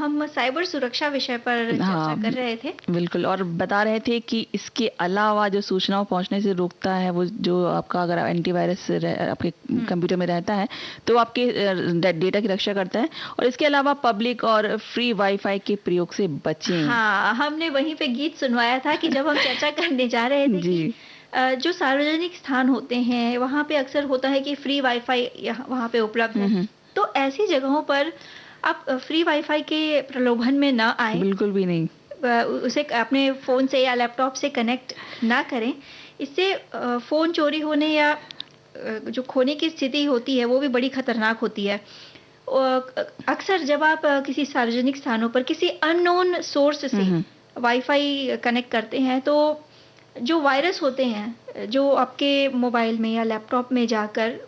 हम साइबर सुरक्षा विषय पर चर्चा हाँ, कर रहे थे। बिल्कुल। और बता रहे थे कि इसके अलावा जो सूचनाओं पहुंचने से रोकता है, वो जो आपका अगर एंटीवायरस आपके कंप्यूटर में रहता है तो आपके डेटा की रक्षा करता है। और इसके अलावा पब्लिक और फ्री वाईफाई के प्रयोग से बचें। हाँ, हमने वहीं पे गीत सुनवाया था कि जब हम चर्चा करने जा रहे थे जी। कि जो सार्वजनिक स्थान होते हैं वहाँ पे अक्सर होता है कि फ्री वाईफाई वहाँ पे उपलब्ध है। हम्म। तो ऐसी जगहों पर आप फ्री वाईफाई के प्रलोभन में ना आए, बिल्कुल भी नहीं। उसे अपने फ़ोन से या लैपटॉप से कनेक्ट ना करें। इससे फ़ोन चोरी होने या जो खोने की स्थिति होती है वो भी बड़ी खतरनाक होती है। अक्सर जब आप किसी सार्वजनिक स्थानों पर किसी अननोन सोर्स से वाईफाई कनेक्ट करते हैं तो जो वायरस होते हैं जो आपके मोबाइल में या लैपटॉप में जाकर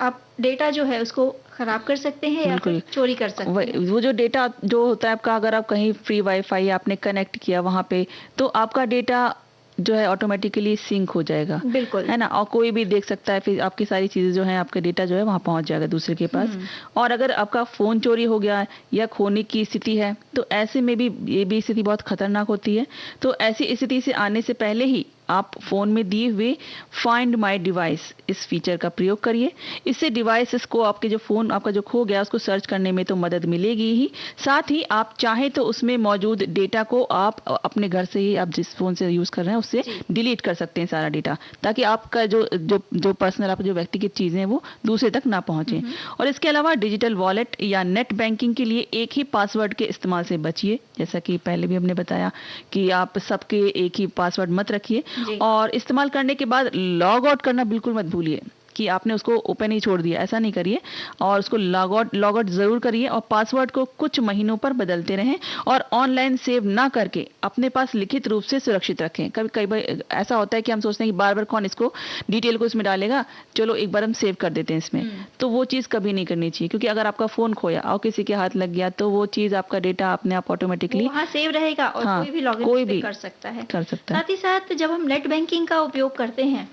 आप डेटा जो है उसको खराब कर सकते हैं या फिर बिल्कुल। चोरी कर सकते हैं। वो जो डेटा जो होता है आपका, अगर आप कहीं फ्री वाईफाई आपने कनेक्ट किया वहां पे, तो आपका डेटा जो है ऑटोमेटिकली सिंक हो जाएगा, बिल्कुल। है ना। और कोई भी देख सकता है, फिर आपकी सारी चीजें जो है, आपका डेटा जो है वहां पहुंच जाएगा दूसरे के पास। और अगर आपका फोन चोरी हो गया या खोने की स्थिति है तो ऐसे में भी ये भी स्थिति बहुत खतरनाक होती है। तो ऐसी स्थिति से आने से पहले ही आप फोन में दिए हुए फाइंड माय डिवाइस इस फीचर का प्रयोग करिए। इससे डिवाइसेस को, आपके जो फोन आपका जो खो गया उसको सर्च करने में तो मदद मिलेगी ही, साथ ही आप चाहे तो उसमें मौजूद डेटा को आप अपने घर से ही, आप जिस फोन से यूज कर रहे हैं उससे डिलीट कर सकते हैं सारा डेटा, ताकि आपका जो जो जो पर्सनल, आप जो व्यक्तिगत चीजें हैं वो दूसरे तक ना पहुंचे। और इसके अलावा डिजिटल वॉलेट या नेट बैंकिंग के लिए एक ही पासवर्ड के इस्तेमाल से बचिए। जैसा कि पहले भी हमने बताया कि आप सबके एक ही पासवर्ड मत रखिए। और इस्तेमाल करने के बाद लॉग आउट करना बिल्कुल मत भूलिए कि आपने उसको ओपन ही छोड़ दिया, ऐसा नहीं करिए। और उसको लॉग आउट जरूर करिए और पासवर्ड को कुछ महीनों पर बदलते रहें और ऑनलाइन सेव ना करके अपने पास लिखित रूप से सुरक्षित रखें। कई बार ऐसा होता है कि हम सोचते हैं कि बार बार कौन इसको डिटेल को इसमें डालेगा, चलो एक बार हम सेव कर देते हैं इसमें। तो वो चीज कभी नहीं करनी चाहिए, क्योंकि अगर आपका फोन खोया और किसी के हाथ लग गया तो वो चीज, आपका डेटा अपने आप ऑटोमेटिकली वहाँ सेव रहेगा और कोई भी लॉगिन कर सकता है। साथ ही साथ जब हम नेट बैंकिंग का उपयोग करते हैं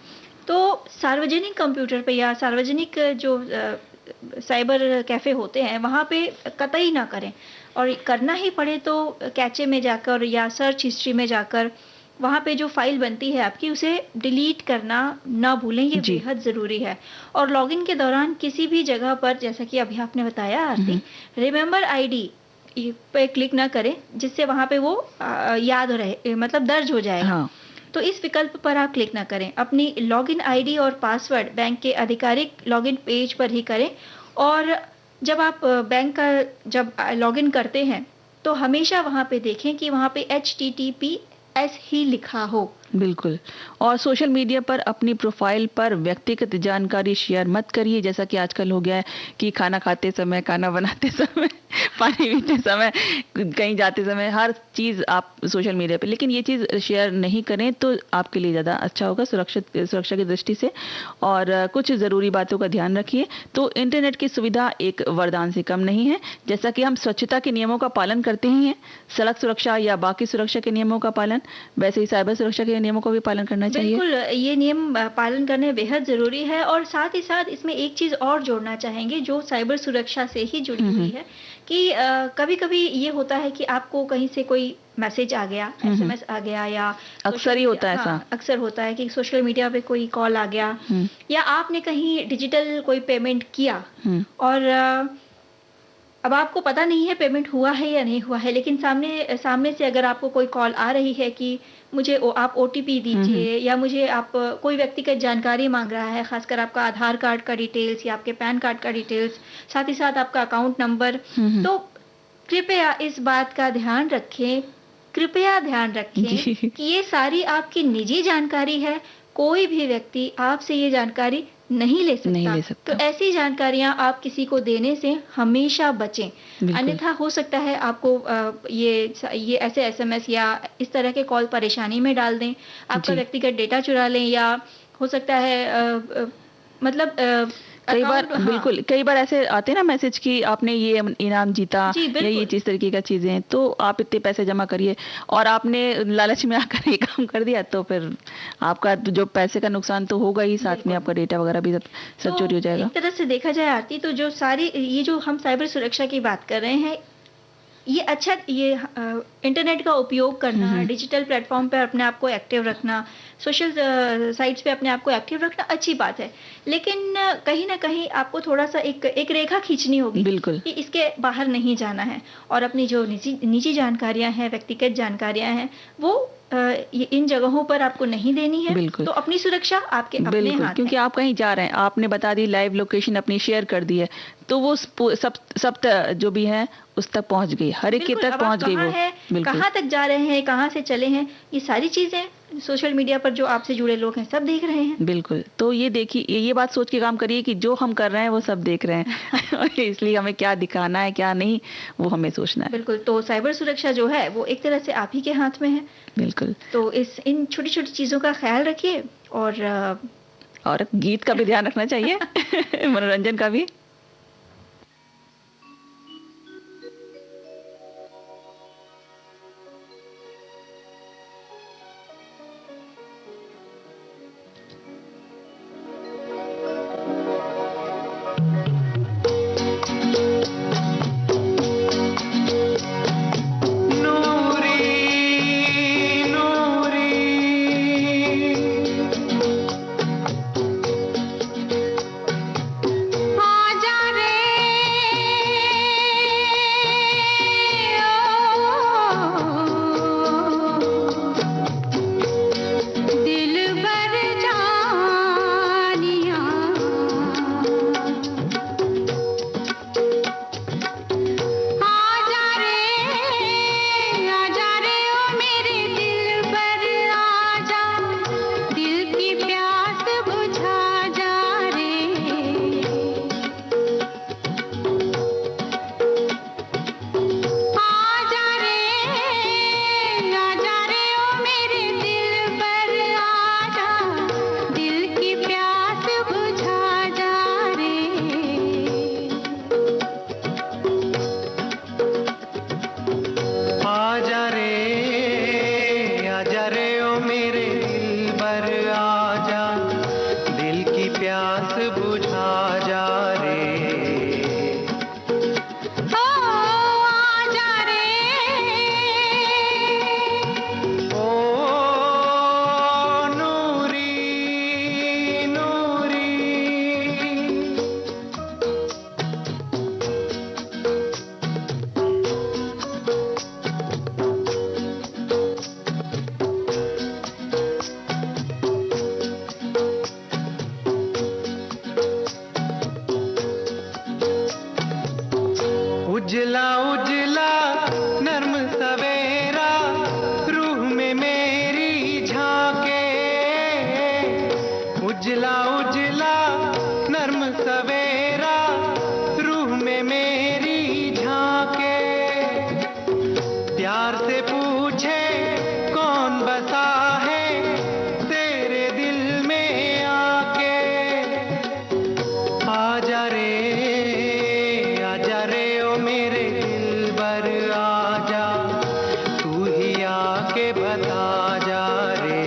तो सार्वजनिक कंप्यूटर पे या सार्वजनिक जो साइबर कैफे होते हैं वहाँ पे कतई ना करें। और करना ही पड़े तो कैचे में जाकर या सर्च हिस्ट्री में जाकर वहाँ पे जो फाइल बनती है आपकी, उसे डिलीट करना ना भूलें, ये बेहद ज़रूरी है। और लॉगिन के दौरान किसी भी जगह पर, जैसा कि अभी आपने बताया आरती, रिमेंबर आईडी पे क्लिक ना करें, जिससे वहाँ पे वो याद रहे, मतलब दर्ज हो जाएगा। तो इस विकल्प पर आप क्लिक ना करें। अपनी लॉगिन आईडी और पासवर्ड बैंक के आधिकारिक लॉगिन पेज पर ही करें। और जब आप बैंक का जब लॉगिन करते हैं तो हमेशा वहाँ पे देखें कि वहाँ पे HTTPS ही लिखा हो। बिल्कुल। और सोशल मीडिया पर अपनी प्रोफाइल पर व्यक्तिगत जानकारी शेयर मत करिए, जैसा कि आजकल हो गया है कि खाना खाते समय, खाना बनाते समय, पानी पीते समय, कहीं जाते समय, हर चीज आप सोशल मीडिया पे, लेकिन ये चीज शेयर नहीं करें तो आपके लिए ज्यादा अच्छा होगा सुरक्षा की दृष्टि से। और कुछ जरूरी बातों का ध्यान रखिए। तो इंटरनेट की सुविधा एक वरदान से कम नहीं है। जैसा कि हम स्वच्छता के नियमों का पालन करते ही हैं, सड़क सुरक्षा या बाकी सुरक्षा के नियमों का पालन, वैसे ही साइबर सुरक्षा के नियमों को भी पालन करना चाहिए। बिल्कुल, ये नियम पालन करने बेहद जरूरी है। और साथ ही साथ इसमें एक चीज और जोड़ना चाहेंगे जो साइबर सुरक्षा से ही जुड़ी हुई है कि कभी-कभी ये होता है कि आपको कहीं से कोई मैसेज आ गया, SMS आ गया, या अक्सर ही होता है ऐसा। अक्सर होता है कि सोशल मीडिया पे कोई कॉल आ गया, या आपने कहीं डिजिटल कोई पेमेंट किया और अब आपको पता नहीं है पेमेंट हुआ है या नहीं हुआ है, लेकिन सामने से अगर आपको कोई कॉल आ रही है कि मुझे आप OTP दीजिए, या मुझे आप कोई व्यक्तिगत जानकारी मांग रहा है, खासकर आपका आधार कार्ड का डिटेल्स या आपके पैन कार्ड का डिटेल्स, साथ ही साथ आपका अकाउंट नंबर, तो कृपया इस बात का ध्यान रखें, कृपया ध्यान रखें कि ये सारी आपकी निजी जानकारी है। कोई भी व्यक्ति आपसे ये जानकारी नहीं ले सकता। तो ऐसी जानकारियां आप किसी को देने से हमेशा बचें। अन्यथा हो सकता है आपको ये ऐसे SMS या इस तरह के कॉल परेशानी में डाल दें, आपका व्यक्तिगत डेटा चुरा लें, या हो सकता है मतलब कई बार बिल्कुल कई बार ऐसे आते हैं ना मैसेज कि आपने ये इनाम जीता या ये चीज तरीके का चीजें, तो आप इतने पैसे जमा करिए, और आपने लालच में आकर ये काम कर दिया तो फिर आपका जो पैसे का नुकसान तो होगा ही, साथ में आपका डेटा वगैरह भी सब चोरी हो जाएगा। एक तरह से देखा जाए आरती, तो जो सारी ये जो हम साइबर सुरक्षा की बात कर रहे हैं, ये अच्छा ये इंटरनेट का उपयोग करना, डिजिटल प्लेटफॉर्म पे अपने आप को एक्टिव रखना, सोशल साइट्स पे अपने आप को एक्टिव रखना अच्छी बात है। लेकिन कहीं न कहीं आपको थोड़ा-सा एक एक रेखा खींचनी होगी बिल्कुल। कि इसके बाहर नहीं जाना है और अपनी जो निजी निजी जानकारियाँ हैं, व्यक्तिगत जानकारियाँ हैं, वो ये इन जगहों पर आपको नहीं देनी है। बिल्कुल। तो अपनी सुरक्षा आपके अपने बिल्कुल, हाथ क्योंकि है। आप कहीं जा रहे हैं, आपने बता दी लाइव लोकेशन अपनी शेयर कर दी है, तो वो जो भी है उस तक पहुंच गई, हर एक के बिल्कुल, तक अब आप पहुंच गई कहाँ वो। हैं, बिल्कुल, कहाँ तक जा रहे हैं, कहाँ से चले हैं, ये सारी चीज़ें सोशल मीडिया पर जो आपसे जुड़े लोग हैं, सब देख रहे हैं। बिल्कुल। तो ये देखिए, ये बात सोच के काम करिए कि जो हम कर रहे हैं वो सब देख रहे हैं और इसलिए हमें क्या दिखाना है, क्या नहीं, वो हमें सोचना है। बिल्कुल, तो साइबर सुरक्षा जो है, वो एक तरह से आप ही के हाथ में है। बिल्कुल। तो इन छोटी-छोटी चीज़ों का ख़्याल रखिए और गीत का भी ध्यान रखना चाहिए मनोरंजन का भी। आजा रे ओ दिलबर जानिया आजा रे ओ मेरे दिलबर आजा दिल की प्यास बुझा जा रे आजा रे ओ मेरे दिलबर आजा दिल की प्यास बुझा जा रे आजा रे ओ मेरे दिलबर आजा दिल की प्यास बुझा जा रे ओ आजा रे ओ नूरी नूरी उजला उजला नर्म सवेरा रूह में मेरी झांके उजला उजला नर्म सवेरा रूह में मेरी झांके प्यार से पूछे कौन बसा है तेरे दिल में आके आजा रे ओ मेरे दिलबर आजा तू ही आके बता जा रे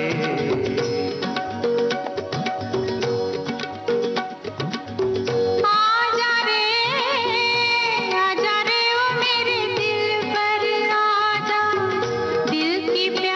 आजा रे ओ मेरे दिलबर आजा दिल की प्यास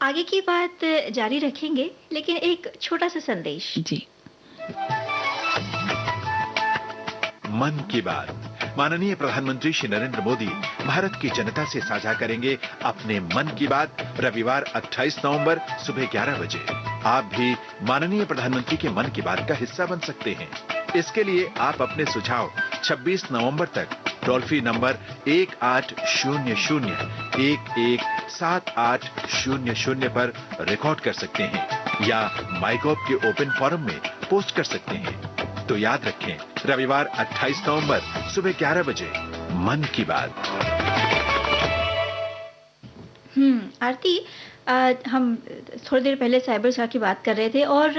आगे की बात जारी रखेंगे, लेकिन एक छोटा सा संदेश। जी। मन की बात। माननीय प्रधानमंत्री श्री नरेंद्र मोदी भारत की जनता से साझा करेंगे अपने मन की बात रविवार 28 नवंबर सुबह 11 बजे। आप भी माननीय प्रधानमंत्री के मन की बात का हिस्सा बन सकते हैं। इसके लिए आप अपने सुझाव 26 नवंबर तक टोल फ्री नंबर 1800-117800 पर रिकॉर्ड कर सकते हैं या माइगॉव के ओपन फोरम में पोस्ट कर सकते हैं। तो याद रखें, रविवार 28 नवंबर सुबह 11 बजे मन की बात। आरती, हम थोड़ी देर पहले साइबर सुरक्षा की बात कर रहे थे, और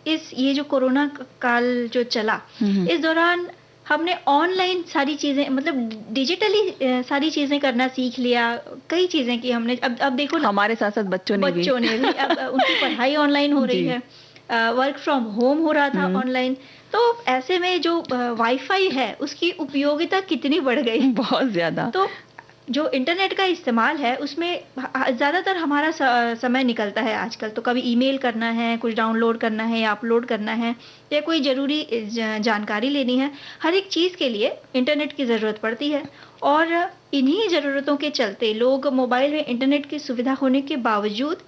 ये जो कोरोना काल जो चला, इस दौरान हमने ऑनलाइन सारी चीजें, मतलब डिजिटली सारी चीजें करना सीख लिया। कई चीजें की हमने। अब देखो ना, हमारे साथ साथ बच्चों ने भी अब उनकी पढ़ाई ऑनलाइन हो रही है, वर्क फ्रॉम होम हो रहा था ऑनलाइन। तो ऐसे में जो वाईफाई है उसकी उपयोगिता कितनी बढ़ गई, बहुत ज्यादा। तो जो इंटरनेट का इस्तेमाल है उसमें ज़्यादातर हमारा समय निकलता है आजकल। तो कभी ईमेल करना है, कुछ डाउनलोड करना है या अपलोड करना है, या कोई ज़रूरी जानकारी लेनी है, हर एक चीज़ के लिए इंटरनेट की ज़रूरत पड़ती है। और इन्हीं ज़रूरतों के चलते लोग मोबाइल में इंटरनेट की सुविधा होने के बावजूद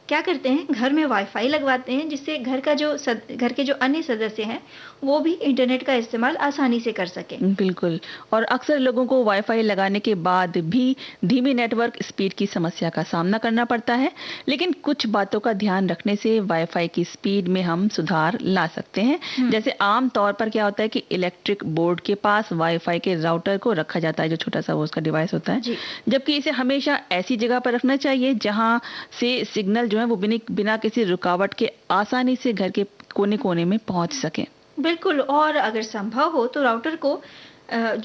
क्या करते हैं, घर में वाईफाई लगवाते हैं, जिससे घर के जो अन्य सदस्य हैं वो भी इंटरनेट का इस्तेमाल आसानी से कर सकें। बिल्कुल। और अक्सर लोगों को वाईफाई लगाने के बाद भी धीमी नेटवर्क स्पीड की समस्या का सामना करना पड़ता है, लेकिन कुछ बातों का ध्यान रखने से वाईफाई की स्पीड में हम सुधार ला सकते हैं। जैसे आम तौर पर क्या होता है कि इलेक्ट्रिक बोर्ड के पास वाईफाई के राउटर को रखा जाता है, जो छोटा सा वो उसका डिवाइस होता है, जबकि इसे हमेशा ऐसी जगह पर रखना चाहिए जहां से सिग्नल जो है वो बिना किसी रुकावट के आसानी से घर के कोने कोने में पहुंच सके। बिल्कुल। और अगर संभव हो तो राउटर को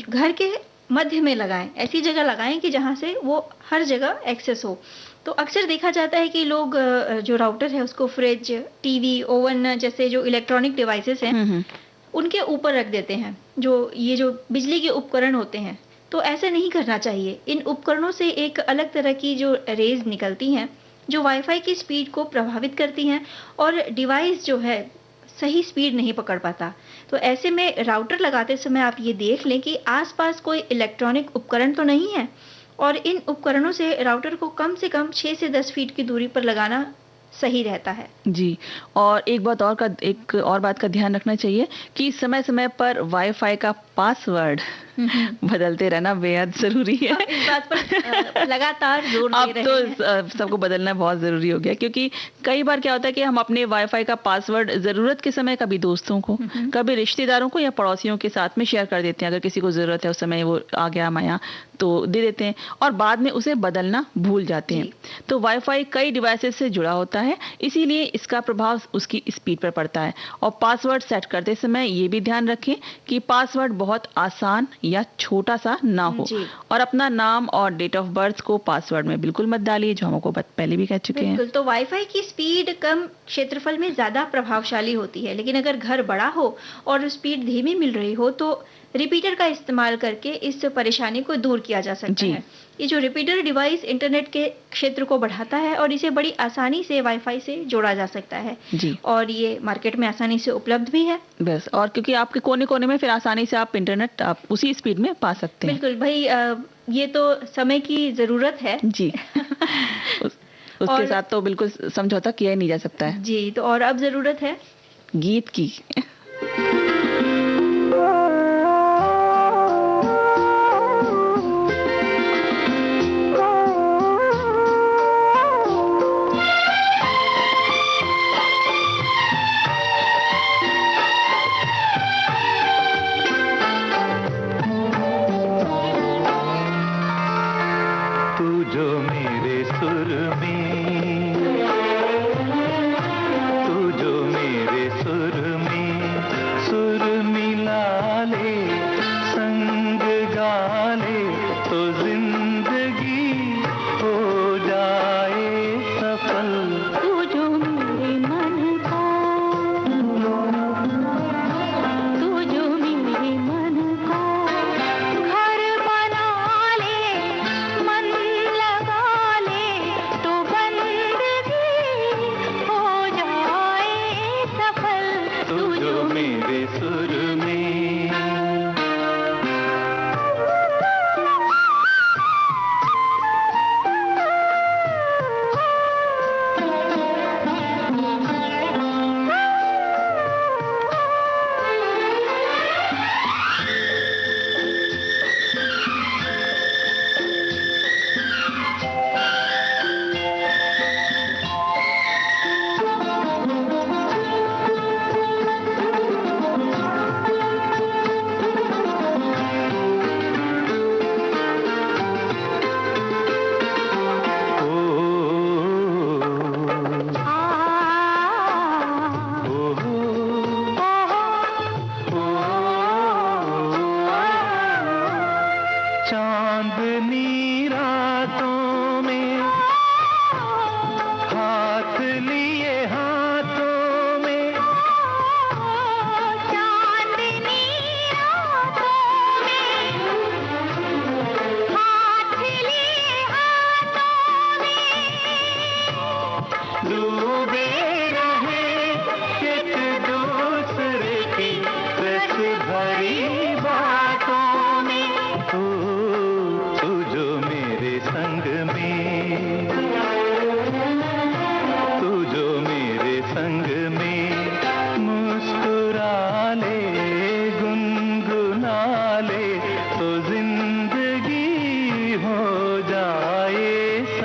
घर के मध्य में लगाएं, ऐसी जगह लगाएं कि जहां से वो हर जगह एक्सेस हो। तो अक्सर देखा जाता है कि लोग जो राउटर है उसको फ्रिज, टीवी, ओवन जैसे जो इलेक्ट्रॉनिक डिवाइसेस हैं उनके ऊपर रख देते हैं, ये जो बिजली के उपकरण होते हैं। तो ऐसे नहीं करना चाहिए। इन उपकरणों से एक अलग तरह की जो रेज निकलती हैं जो वाईफाई की स्पीड को प्रभावित करती हैं, और डिवाइस जो है सही स्पीड नहीं पकड़ पाता। तो ऐसे में राउटर लगाते समय आप ये देख लें कि आसपास कोई इलेक्ट्रॉनिक उपकरण तो नहीं है, और इन उपकरणों से राउटर को कम से कम 6 से 10 फीट की दूरी पर लगाना सही रहता है। जी। और एक और बात का ध्यान रखना चाहिए कि समय समय पर वाईफाई का पासवर्ड बदलते रहना बेहद जरूरी है। इस बात पर लगातार जोर दे रहे हैं। अब तो सबको बदलना बहुत जरूरी हो गया, क्योंकि कई बार क्या होता है कि हम अपने वाईफाई का पासवर्ड जरूरत के समय कभी दोस्तों को, कभी रिश्तेदारों को या पड़ोसियों के साथ में शेयर कर देते हैं। अगर किसी को जरूरत है उस समय वो आ गया माया तो दे देते हैं, और बाद में उसे बदलना भूल जाते हैं। तो वाईफाई कई डिवाइसेस से जुड़ा होता है, इसीलिए इसका प्रभाव उसकी स्पीड पर पड़ता है। और पासवर्ड सेट करते समय ये भी ध्यान रखें कि पासवर्ड बहुत आसान या छोटा सा ना हो, और अपना नाम और डेट ऑफ बर्थ को पासवर्ड में बिल्कुल मत डालिए, जो हमको पहले भी कह चुके हैं। तो वाईफाई की स्पीड कम क्षेत्रफल में ज्यादा प्रभावशाली होती है, लेकिन अगर घर बड़ा हो और स्पीड धीमी मिल रही हो तो रिपीटर का इस्तेमाल करके इस परेशानी को दूर किया जा सकता है। ये जो रिपीटर डिवाइस इंटरनेट के क्षेत्र को बढ़ाता है और इसे बड़ी आसानी से वाईफाई से जोड़ा जा सकता है जी। और ये मार्केट में आसानी से उपलब्ध भी है। बस, और क्योंकि आपके कोने कोने में फिर आसानी से आप इंटरनेट आप उसी स्पीड में पा सकते हैं। बिल्कुल भाई, ये तो समय की जरूरत है जी। उसके साथ तो बिल्कुल समझौता किया ही नहीं जा सकता है जी। तो और अब जरूरत है गीत की।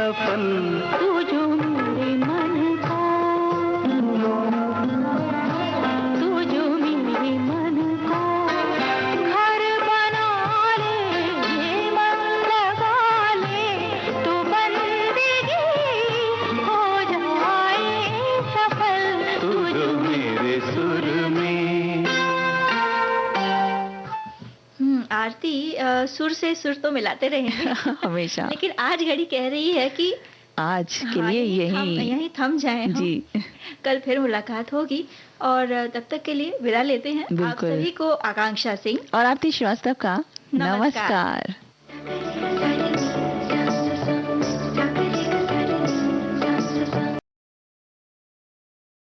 सफल। तू जो मेरे मन का, तू जो मेरे मन का घर बना ले, मन लगा ले, तो बंदगी हो जाए सफल। तू जो मेरे सुर में। आरती, सुर से सुर तो मिलाते रहेंगे हमेशा। लेकिन आज घड़ी कह रही है कि आज के हाँ, लिए यहीं यही थम जाएं हम। जी। कल फिर मुलाकात होगी और तब तक के लिए विदा लेते हैं आप बिल्कुल। सभी को। आकांक्षा सिंह और आरती श्रीवास्तव का नमस्कार। नमस्कार।